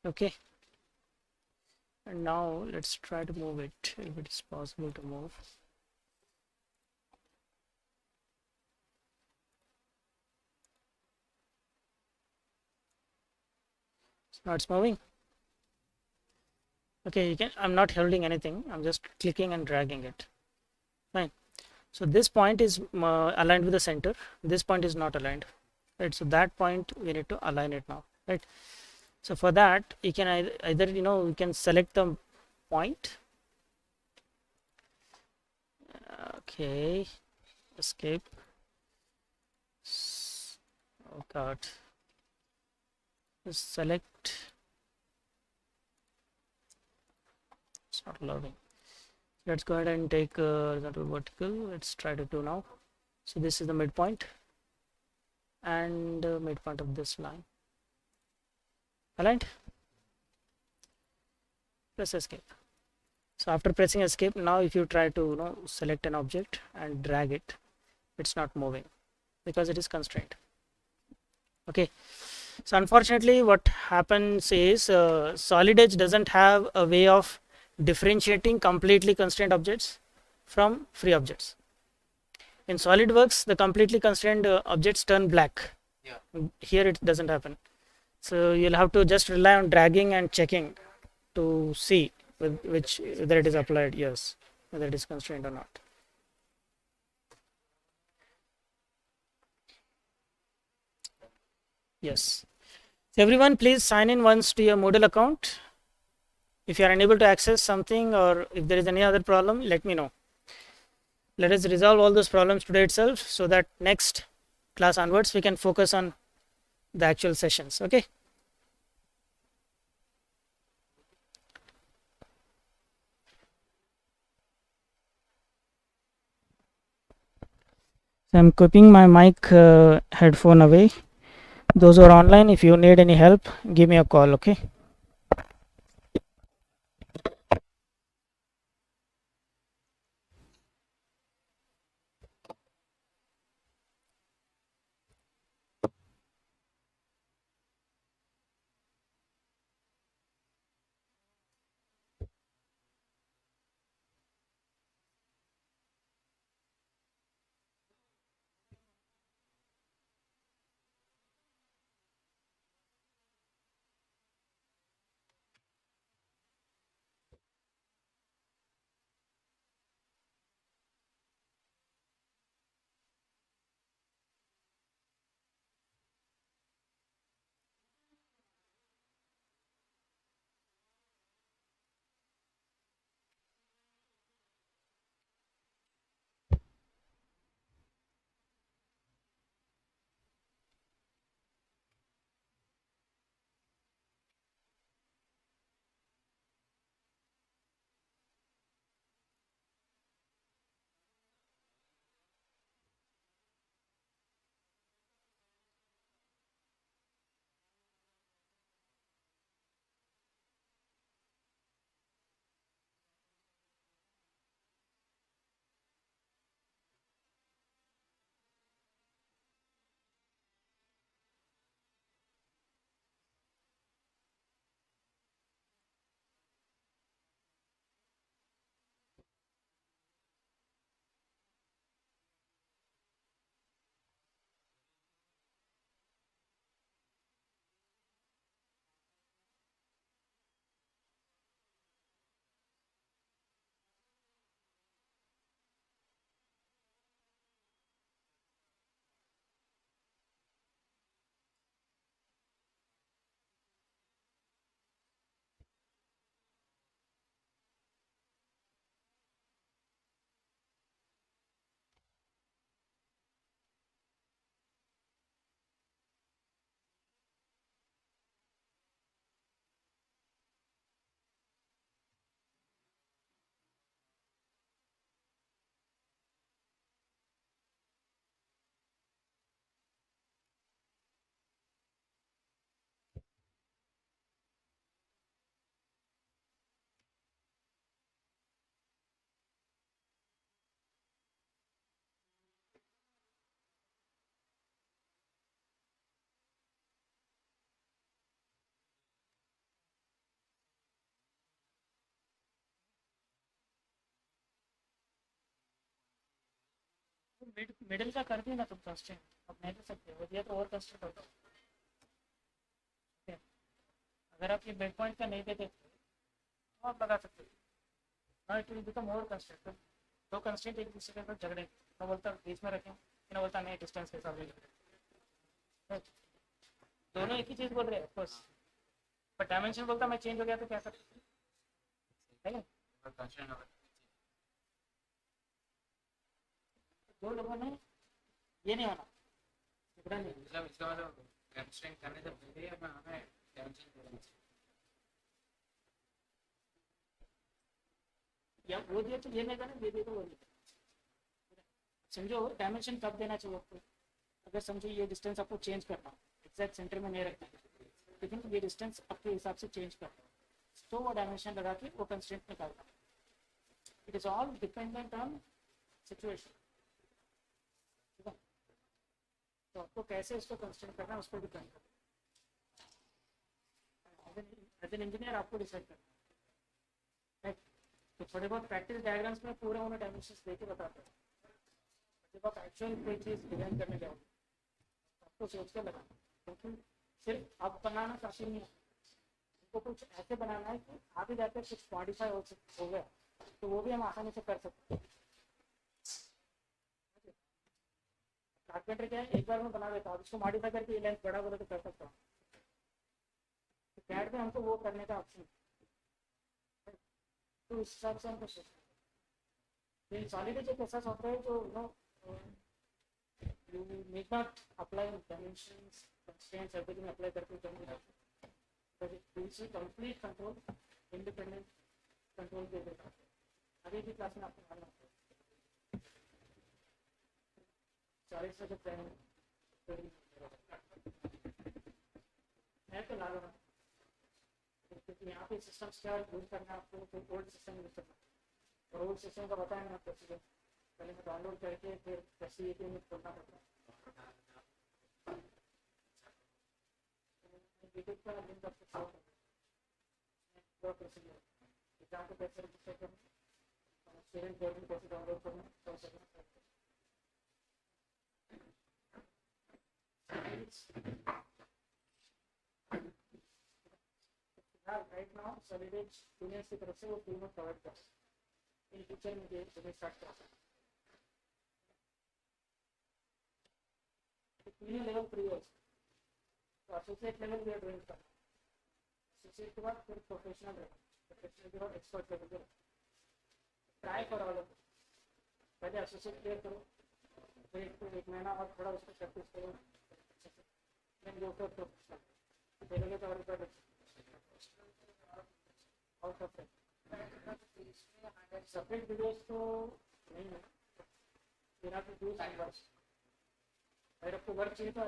Okay. And now let's try to move it if it is possible to move. So now it's moving. Okay, you can. I'm not holding anything. I'm just clicking and dragging it. Fine. So this point is aligned with the center. This point is not aligned. Right. So that point we need to align it now. Right. So for that, you can either you can select the point. Okay. Escape. Oh God. Just select. It's not loading. Let's go ahead and take horizontal, vertical. Let's try to do now. So this is the midpoint and midpoint of this line. Aligned. Press escape. So after pressing escape, now if you try to select an object and drag it, it's not moving because it is constrained. Okay. So unfortunately, what happens is SolidEdge doesn't have a way of differentiating completely constrained objects from free objects. In SolidWorks, the completely constrained objects turn black. Yeah. Here it doesn't happen. So you'll have to just rely on dragging and checking to see whether it is applied. Yes, whether it is constrained or not. Yes. So everyone, please sign in once to your Moodle account. If you are unable to access something or if there is any other problem, let me know. Let us resolve all those problems today itself so that next class onwards we can focus on the actual sessions. Okay. So I'm keeping my mic headphone away. Those who are online, if you need any help, give me a call. Okay. Middle का कर दिया ना तुम constraint, अब नहीं दे सकते हो, दिया तो और कंस्ट्रेंट होता। ठीक है, अगर आप ये बेड पॉइंट का नहीं देते तो आप लगा सकते हो, ना it will become more constraint. दो कंस्ट्रेंट एक दूसरे के अंदर झगड़े, ना बोलता बीच में रखें, ना बोलता नहीं डिस्टेंस के हिसाब से। दोनों एक ही चीज बोल रहे हैं बस, पर डायमेंशन बोलता मैं चेंज हो गया तो क्या कर है। दो लोगों ने ये नहीं होना, झगड़ा नहीं। मतलब इसका मतलब कंस्ट्रेंट करने से पहले हमें डायमेंशन देना चाहिए। या वो दिया तो ये नहीं करना, ये दिया तो वो नहीं करना। समझो डायमेंशन कब देना चाहिए आपको, अगर समझो ये डिस्टेंस आपको चेंज करना, एग्जैक्ट सेंटर में नहीं रखना, लेकिन ये डिस्टेंस आपके हिसाब से चेंज करना, तो वो डायमेंशन लगा के वो कंस्ट्रेंट निकालना। It is all dependent on situation. ठीक है, तो आपको कैसे इसको कंस्ट्रेंट करना है उस पर डिपेंड करना। एज एन इंजीनियर आपको डिसाइड करना है। तो थोड़े बहुत प्रैक्टिस डायग्राम्स में पूरे उन्हें डायमेंशंस देके बताते हैं, जब आप एक्चुअल कोई चीज़ डिजाइन करने जाओगे आपको सोच के लगाना, क्योंकि सिर्फ आप बनाना काफी नहीं है, उनको कुछ ऐसे बनाना है कि आगे जाकर कुछ मॉडिफाई हो गया तो वो भी हम आसानी से कर सकते हैं। कारपेंटर क्या है, एक बार में बना देता हूँ, उसको मॉडिफाई करके ये लेंथ बड़ा बोला तो कर सकता हूँ। तो कैड में हमको वो करने का ऑप्शन, तो उस हिसाब से हमको सोचना। सॉलिड एक ऐसा सॉफ्टवेयर जो you need not apply dimensions, constraints, everything apply करके करने जाते, but it gives you complete control, independent control दे देता है। अभी की क्लास में आपको मालूम है 40 से जो प्लान है तो ला लो, क्योंकि यहाँ पे सिस्टम्स क्या यूज करना है आपको, तो ओल्ड सिस्टम यूज करना है, और ओल्ड सिस्टम का बताया ना प्रोसीजर, पहले मैं डाउनलोड करके फिर कैसे ये में खोलना पड़ता है। यूट्यूब का लिंक आपको शो करूँगा प्रोसीजर, एग्जाम को कैसे रजिस्टर करना, स्टूडेंट बोर्ड कैसे डाउनलोड करना, कर सकना। राइट नाउ SolidEdge जूनियर्स की तरफ से वो तीनों कवर कर, इन फ्यूचर में ये तुम्हें स्टार्ट कर सकते हैं। तीनों लेवल फ्री है, तो एसोसिएट लेवल भी ड्राइंग करना, एसोसिएट के बाद फिर प्रोफेशनल रहेगा, प्रोफेशनल के बाद एक्सपर्ट लेवल पे ट्राई फॉर ऑल ऑफ, पहले एसोसिएट क्लियर करो, फिर एक महीना और थोड़ा उसको प्रैक्टिस करो, देन गो फॉर प्रोफेशनल, पहले तो और कर आउट ऑफ सेपरेट वीडियोस तो नहीं है, बिना तो डू सम वर्क, अगर आपको वर्क चाहिए तो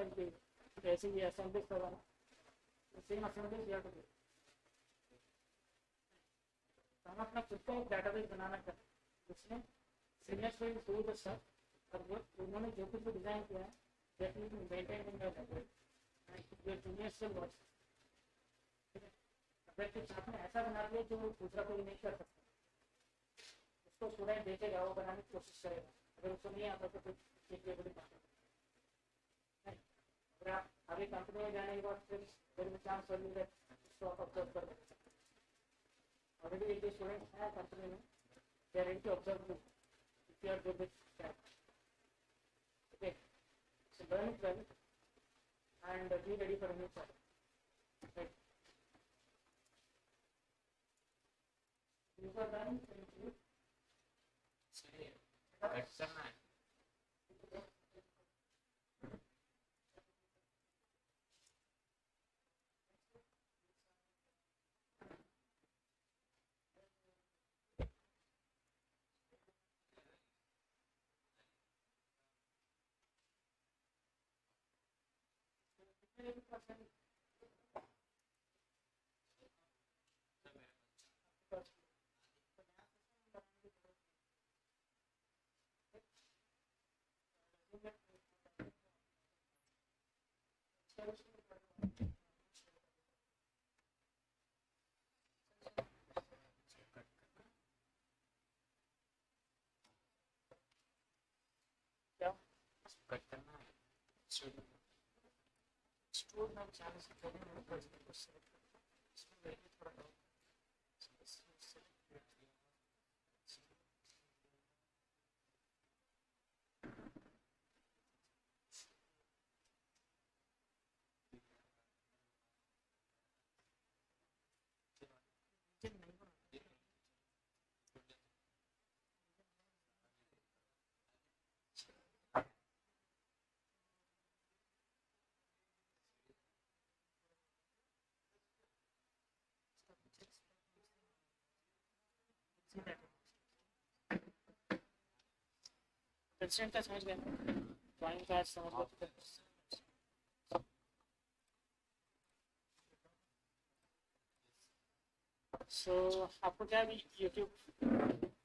ऐसे ही असेंबलीज करवाना, सेम असेंबलीज या तो हम अपना खुद का एक डाटाबेस बनाना चाहते हैं, उसमें seniors will do the stuff, और वो उन्होंने जो कुछ भी डिजाइन किया है that will be maintained in your language and your juniors will watch. अगर कुछ आपने ऐसा बना दिया जो दूसरा कोई नहीं कर सकता, उसको पूरा देखेगा, वो बनाने की कोशिश करेगा, अगर उसको नहीं आता तो फिर एक लेवल बात है। अगर आप आगे कंपनी में जाने के बाद फिर चांस उसको आप ऑब्जर्व कर सकते हैं। ऑलरेडी एक स्टूडेंट है कंपनी में, they are ready to observe you if you are good with that, okay, so learn it well and be ready for new challenge, right. You are done. Thank you. करना है। क्या code मैं चाहे से कभी नहीं कर सकता सेलेक्ट करता हूँ इसमें वैल्यू थोड़ा डाउन सेलेक्ट कर दिया नहीं बना कंस्ट्रेंट का समझ गया ड्राइंग का समझ गया सो आपको क्या यूट्यूब